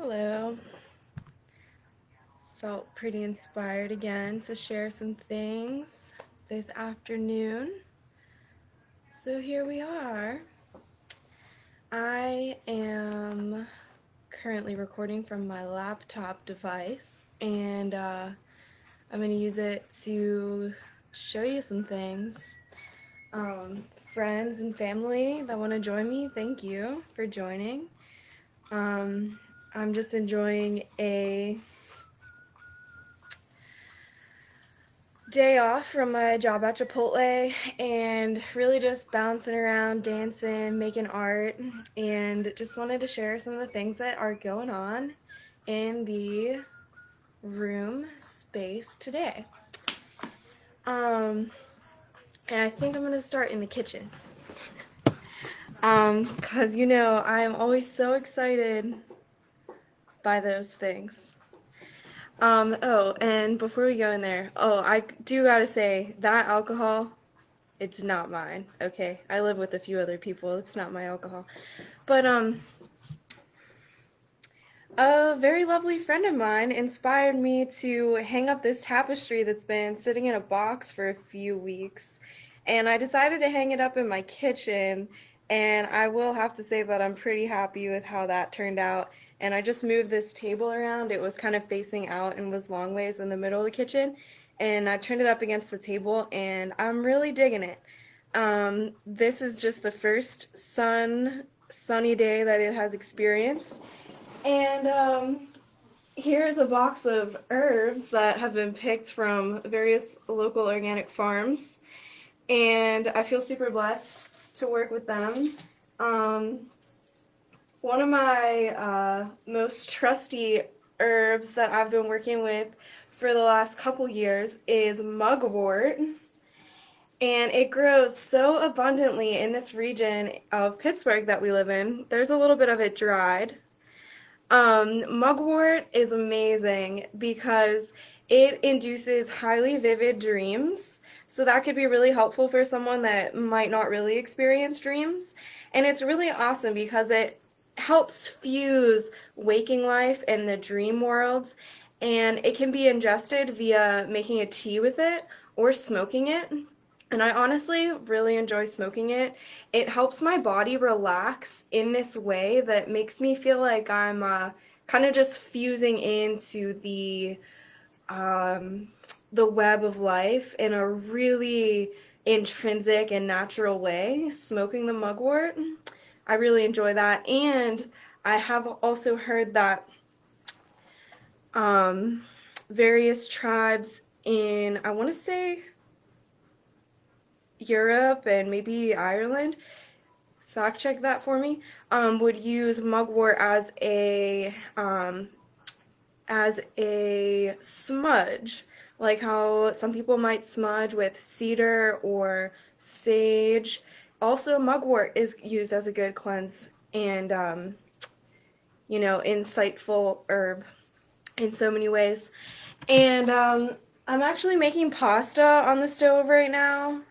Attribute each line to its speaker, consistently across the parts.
Speaker 1: Hello. Felt pretty inspired again to share some things this afternoon. So here we are. I am currently recording from my laptop device, and I'm going to use it to show you some things. Um, Friends and family that want to join me, thank you for joining. Um, I'm just enjoying a day off from my job at Chipotle and really just bouncing around, dancing, making art, and just wanted to share some of the things that are going on in the room space today. Um, and I think I'm gonna start in the kitchen. 'Cause I'm always so excited by those things. Oh, and before we go in there, I do gotta say that alcohol, it's not mine, okay? I live with a few other people. It's not my alcohol. But a very lovely friend of mine inspired me to hang up this tapestry that's been sitting in a box for a few weeks. And I decided to hang it up in my kitchen, and I will have to say that I'm pretty happy with how that turned out. And I just moved this table around. It was kind of facing out and was long ways in the middle of the kitchen. And I turned it up against the table, and I'm really digging it. This is just the first sunny day that it has experienced. And here's a box of herbs that have been picked from various local organic farms. And I feel super blessed to work with them. Um, One of my most trusty herbs that I've been working with for the last couple years is mugwort. And it grows so abundantly in this region of Pittsburgh that we live in. There's a little bit of it dried. Mugwort is amazing because it induces highly vivid dreams. So that could be really helpful for someone that might not really experience dreams. And it's really awesome because it helps fuse waking life and the dream worlds. And it can be ingested via making a tea with it or smoking it. And I honestly really enjoy smoking it. It helps my body relax in this way that makes me feel like I'm kind of just fusing into um, the web of life in a really intrinsic and natural way. Smoking the mugwort, I really enjoy that. And I have also heard that um, various tribes in, I want to say, Europe and maybe Ireland, fact check that for me, would use mugwort as a smudge, like how some people might smudge with cedar or sage. Also, mugwort is used as a good cleanse and insightful herb in so many ways. And I'm actually making pasta on the stove right now.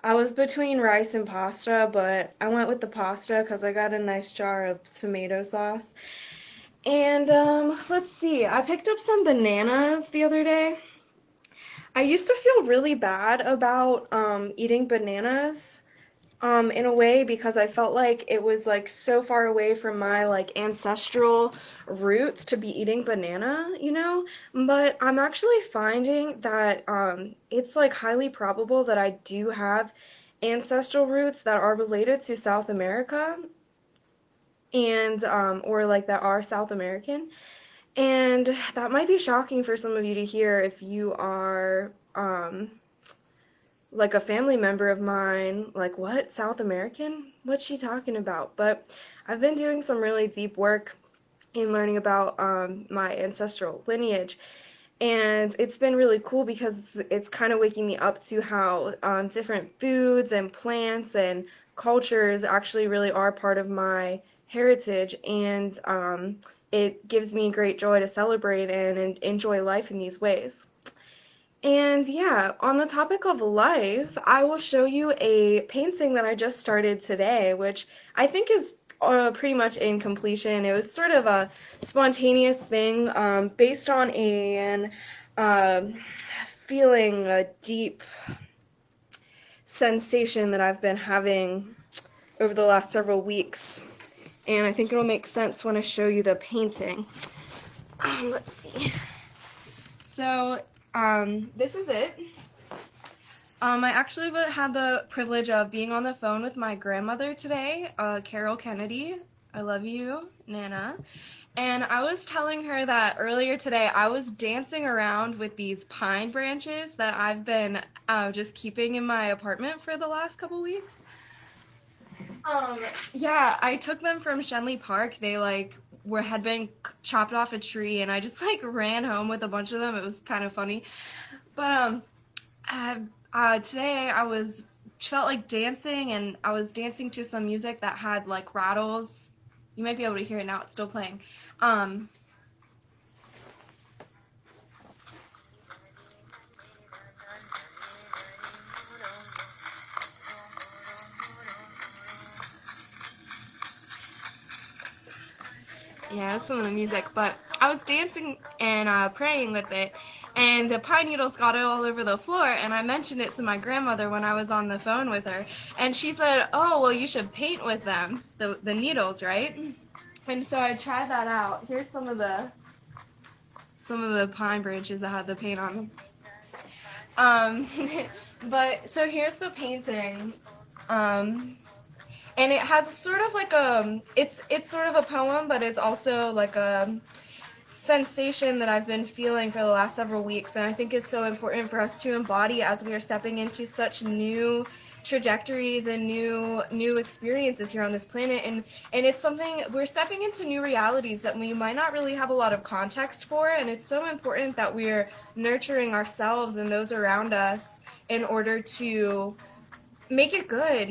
Speaker 1: I was between rice and pasta, but I went with the pasta because I got a nice jar of tomato sauce. And let's see, I picked up some bananas the other day. I used to feel really bad about eating bananas in a way because I felt like it was like so far away from my like ancestral roots to be eating banana. But I'm actually finding that it's like highly probable that I do have ancestral roots that are related to South America and or like that are South American. And that might be shocking for some of you to hear if you are like a family member of mine, like, what? South American? What's she talking about? But I've been doing some really deep work in learning about my ancestral lineage. And it's been really cool because it's kind of waking me up to how different foods and plants and cultures actually really are part of my heritage. And it gives me great joy to celebrate and enjoy life in these ways. And yeah, on the topic of life, I will show you a painting that I just started today, which I think is pretty much in completion. It was sort of a spontaneous thing, based on an um, feeling, a deep sensation that I've been having over the last several weeks. And I think it'll make sense when I show you the painting. Let's see. So, this is it. I actually had the privilege of being on the phone with my grandmother today, Carol Kennedy. I love you, Nana. And I was telling her that earlier today I was dancing around with these pine branches that I've been just keeping in my apartment for the last couple weeks. Yeah, I took them from Shenley Park. They had been chopped off a tree, and I just ran home with a bunch of them. It was kind of funny, but today I felt like dancing, and I was dancing to some music that had rattles. You might be able to hear it now. It's still playing. Um, Yeah, that's some of the music, but I was dancing and praying with it, and the pine needles got all over the floor, and I mentioned it to my grandmother when I was on the phone with her, and she said, oh, well, you should paint with them, the needles, right? And so I tried that out. Here's some of the pine branches that had the paint on them. Um, but, so here's the painting. And it has sort of it's sort of a poem, but it's also like a sensation that I've been feeling for the last several weeks, and I think is so important for us to embody as we are stepping into such new trajectories and new experiences here on this planet, and it's something we're stepping into new realities that we might not really have a lot of context for, and it's so important that we're nurturing ourselves and those around us in order to make it good,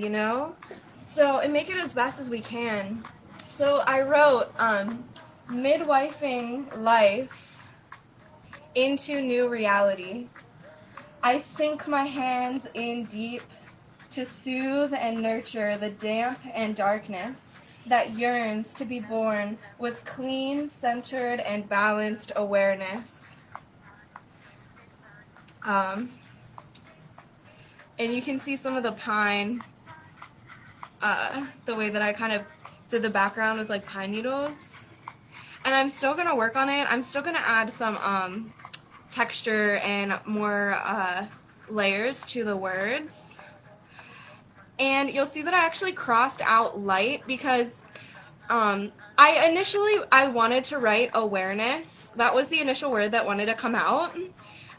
Speaker 1: so and make it as best as we can. So I wrote midwifing life into new reality. I sink my hands in deep to soothe and nurture the damp and darkness that yearns to be born with clean, centered, and balanced awareness. And you can see some of the pine, the way that I kind of did the background with pine needles. And I'm still going to work on it. I'm still going to add some texture and more layers to the words. And you'll see that I actually crossed out light because I wanted to write awareness. That was the initial word that wanted to come out.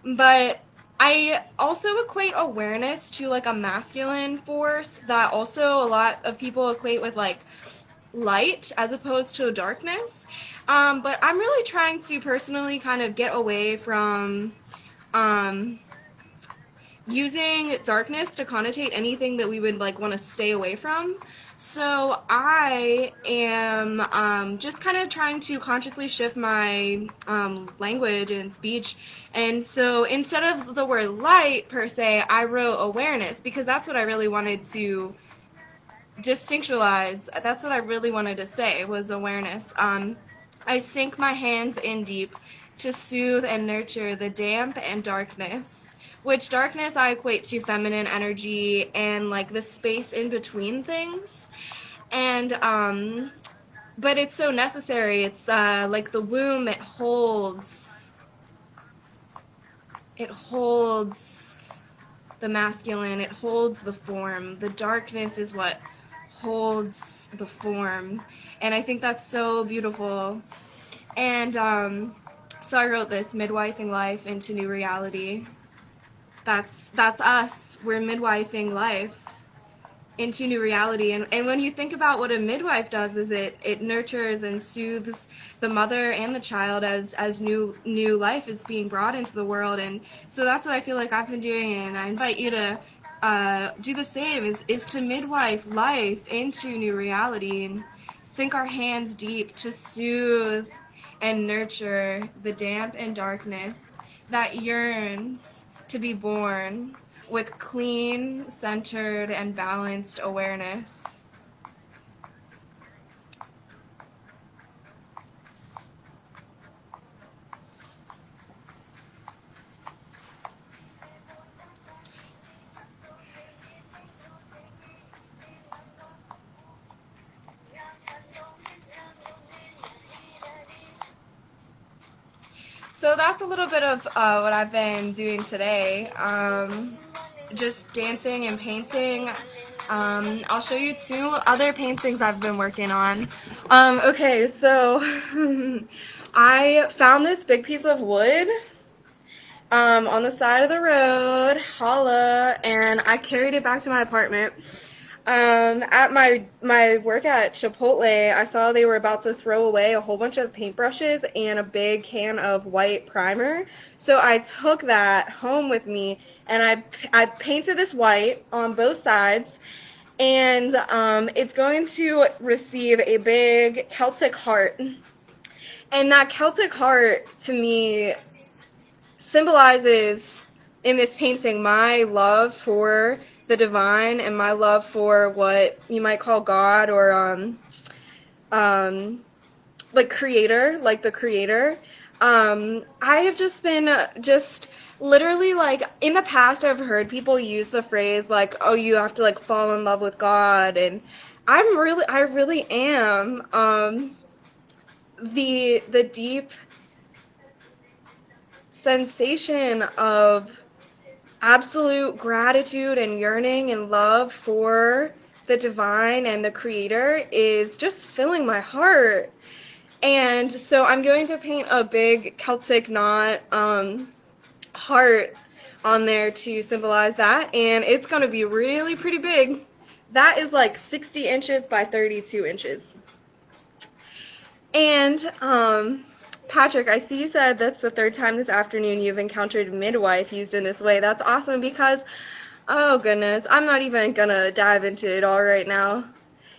Speaker 1: But I also equate awareness to a masculine force that also a lot of people equate with light as opposed to darkness. But I'm really trying to personally kind of get away from using darkness to connotate anything that we would want to stay away from. So I am just kind of trying to consciously shift my language and speech. And so instead of the word light per se, I wrote awareness because that's what I really wanted to distinctualize. That's what I really wanted to say was awareness. I sink my hands in deep to soothe and nurture the damp and darkness, which darkness I equate to feminine energy and the space in between things. And but it's so necessary. It's like the womb, it holds the masculine, it holds the form. The darkness is what holds the form. And I think that's so beautiful. And so I wrote this, midwifing life into new reality. That's us. We're midwifing life into new reality. And when you think about what a midwife does is it nurtures and soothes the mother and the child as new life is being brought into the world. And so that's what I feel like I've been doing, and I invite you to do the same, is to midwife life into new reality and sink our hands deep to soothe and nurture the damp and darkness that yearns to be born with clean, centered, and balanced awareness. so that's a little bit of what I've been doing today. Just dancing and painting. I'll show you two other paintings I've been working on. Okay, so I found this big piece of wood on the side of the road, holla, and I carried it back to my apartment. At my work at Chipotle, I saw they were about to throw away a whole bunch of paintbrushes and a big can of white primer. So I took that home with me and I painted this white on both sides, and it's going to receive a big Celtic heart. And that Celtic heart to me symbolizes in this painting my love for the divine and my love for what you might call God, or like creator, like the creator. I have just been just literally, like, in the past I've heard people use the phrase like, oh, you have to like fall in love with God, and I really am. The deep sensation of absolute gratitude and yearning and love for the divine and the creator is just filling my heart. And so I'm going to paint a big Celtic knot heart on there to symbolize that, and it's going to be really pretty big. That is like 60 inches by 32 inches. And Patrick, I see you said that's the third time this afternoon you've encountered midwife used in this way. That's awesome because, oh goodness, I'm not even gonna dive into it all right now.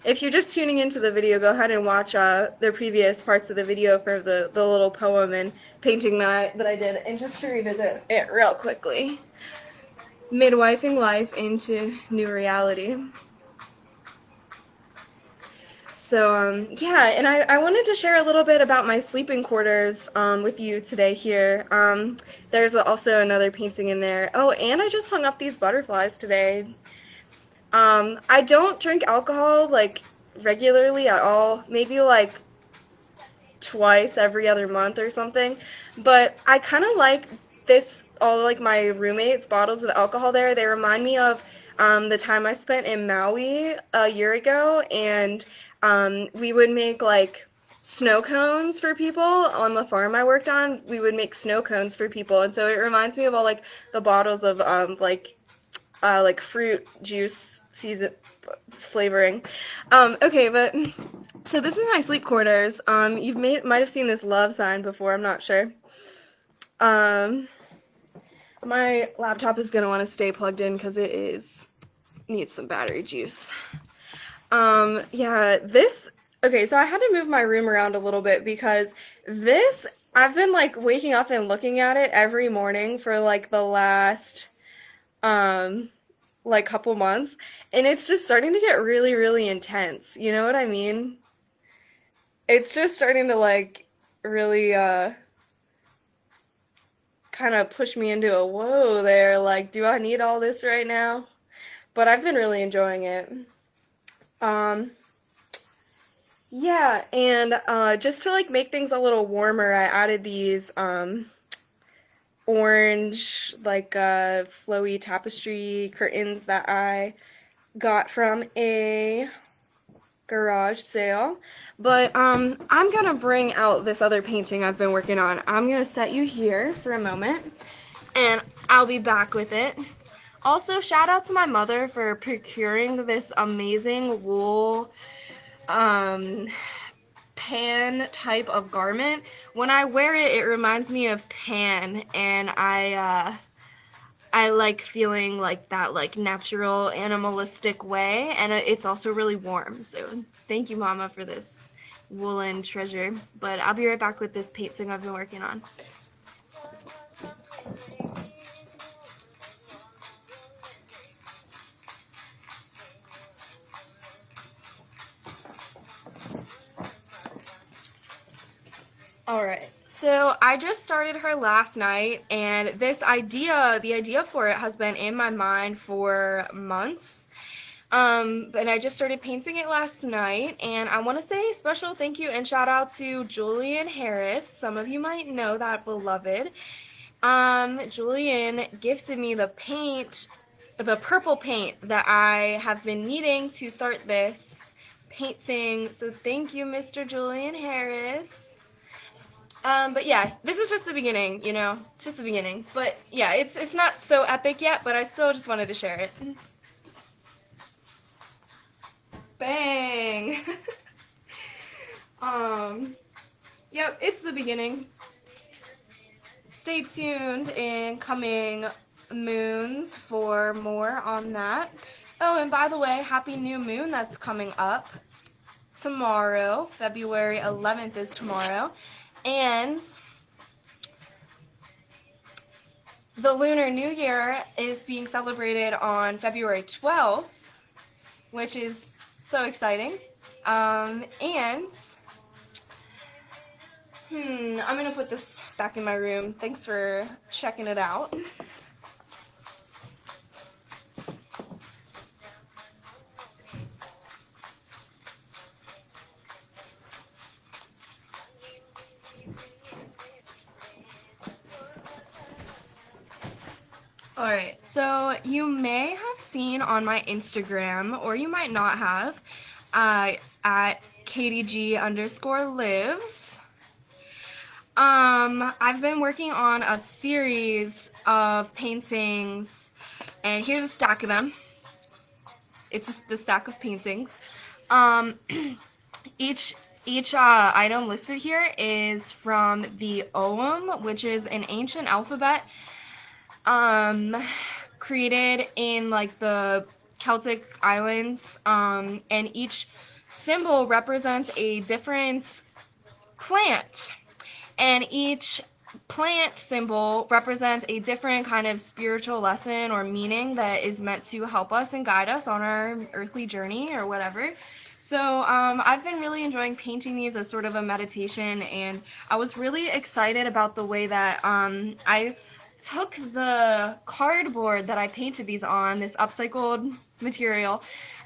Speaker 1: If you're just tuning into the video, go ahead and watch the previous parts of the video for the little poem and painting that I did, and just to revisit it real quickly. Midwifing life into new reality. So, yeah, and I wanted to share a little bit about my sleeping quarters with you today here. There's also another painting in there. Oh, and I just hung up these butterflies today. I don't drink alcohol, like, regularly at all. Maybe, like, twice every other month or something. But I kind of like all, like, my roommates' bottles of alcohol there. They remind me of the time I spent in Maui a year ago, and we would make, like, snow cones for people on the farm I worked on. We would make snow cones for people, and so it reminds me of all, like, the bottles of like fruit juice season flavoring. Okay, but so this is my sleep quarters. Might have seen this love sign before. I'm not sure. My laptop is gonna want to stay plugged in because needs some battery juice. Yeah, this. Okay, so I had to move my room around a little bit because I've been like waking up and looking at it every morning for like the last like couple months, and it's just starting to get really, really intense. You know what I mean? It's just starting to like really kind of push me into a whoa there, like, do I need all this right now? But I've been really enjoying it. Um, yeah, and just to like make things a little warmer, I added these orange like flowy tapestry curtains that I got from a garage sale. But I'm gonna bring out this other painting I've been working on. I'm gonna set you here for a moment, and I'll be back with it. Also, shout out to my mother for procuring this amazing wool pan type of garment. When I wear it, it reminds me of pan, and I like feeling like that, like, natural animalistic way, and it's also really warm. So thank you, Mama, for this woolen treasure. But I'll be right back with this painting I've been working on. Alright, so I just started her last night, and the idea for it has been in my mind for months. And I just started painting it last night, and I want to say a special thank you and shout out to Julian Harris. Some of you might know that beloved. Julian gifted me the paint, the purple paint that I have been needing to start this painting. So thank you, Mr. Julian Harris. But yeah, this is just the beginning, you know, it's just the beginning. But yeah, it's not so epic yet, but I still just wanted to share it. Bang! Yep, it's the beginning. Stay tuned in coming moons for more on that. Oh, and by the way, happy new moon that's coming up tomorrow. February 11th is tomorrow. And the Lunar New Year is being celebrated on February 12th, which is so exciting. And I'm gonna put this back in my room. Thanks for checking it out. Alright, so you may have seen on my Instagram, or you might not have, at KDG_lives. I've been working on a series of paintings, and here's a stack of them. It's the stack of paintings. Each item listed here is from the Ogham, which is an ancient alphabet created in like the Celtic islands, and each symbol represents a different plant, and each plant symbol represents a different kind of spiritual lesson or meaning that is meant to help us and guide us on our earthly journey or whatever. So I've been really enjoying painting these as sort of a meditation, and I was really excited about the way that I took the cardboard that I painted these on, this upcycled material,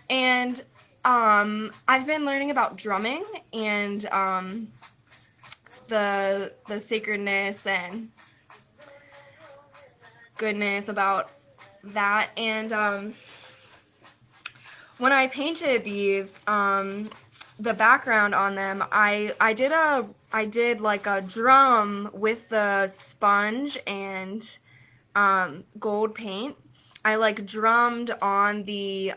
Speaker 1: and I've been learning about drumming and the sacredness and goodness about that. And when I painted these, the background on them, I did like a drum with the sponge and gold paint. I like drummed on the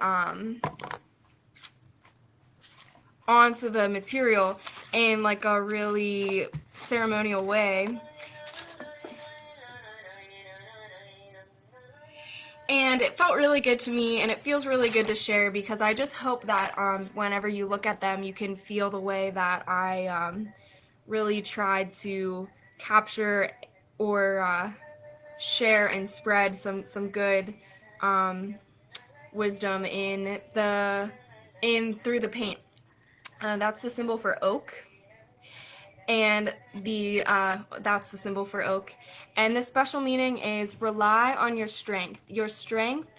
Speaker 1: onto the material in like a really ceremonial way. And it felt really good to me, and it feels really good to share, because I just hope that whenever you look at them, you can feel the way that I really tried to capture or share and spread some good wisdom through the paint. That's the symbol for oak. And that's the symbol for oak. And the special meaning is rely on your strength. Your strength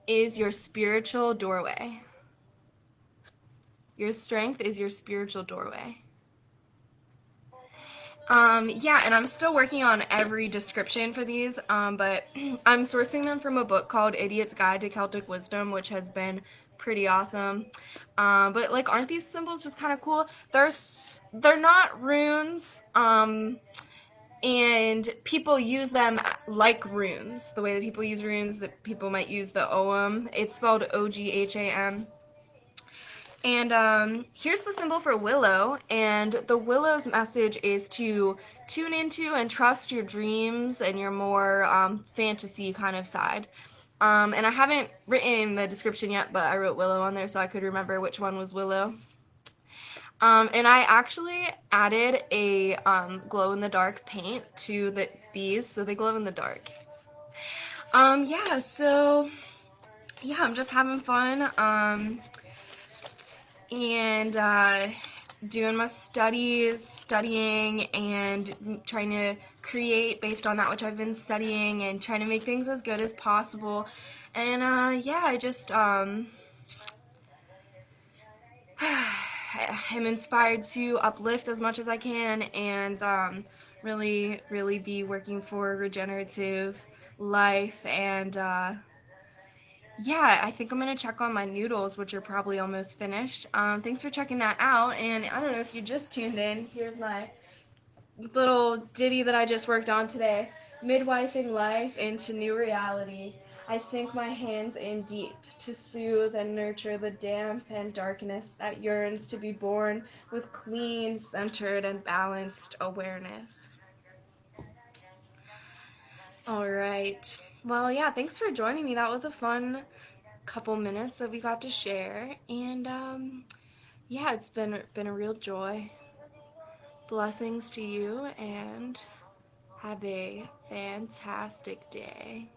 Speaker 1: is your spiritual doorway. Your strength is your spiritual doorway. Yeah, and I'm still working on every description for these, but I'm sourcing them from a book called Idiot's Guide to Celtic Wisdom, which has been pretty awesome. But like, aren't these symbols just kind of cool? They're not runes, and people use them like runes, the way that people use runes, that people might use the Ogham. It's spelled Ogham. And here's the symbol for willow, and the willow's message is to tune into and trust your dreams and your more fantasy kind of side. And I haven't written the description yet, but I wrote willow on there so I could remember which one was willow. And I actually added a glow-in-the-dark paint to these, so they glow in the dark. Yeah, so yeah, I'm just having fun. And doing my studying and trying to create based on that which I've been studying, and trying to make things as good as possible. And yeah, I just I'm inspired to uplift as much as I can and really, really be working for regenerative life. And yeah, I think I'm gonna check on my noodles, which are probably almost finished. Thanks for checking that out. And I don't know if you just tuned in. Here's my little ditty that I just worked on today. Midwifing life into new reality. I sink my hands in deep to soothe and nurture the damp and darkness that yearns to be born with clean, centered, and balanced awareness. All right. Well, yeah, thanks for joining me. That was a fun couple minutes that we got to share. And yeah, it's been a real joy. Blessings to you and have a fantastic day.